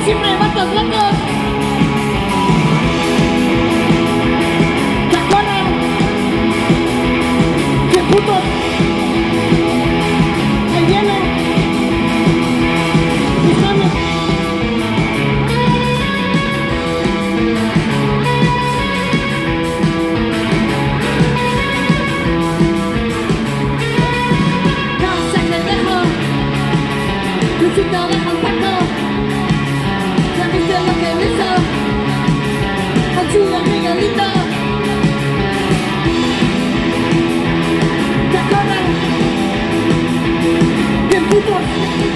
siempre vatos blancos. ¡Que corran! ¡Qué putos! ¡Ahí viene! ¡Déjame! No seas pendejo, Luisito deja un saco. Ya viste lo que me hizo con su Miguelito. ¡Que corran! ¡Qué putos!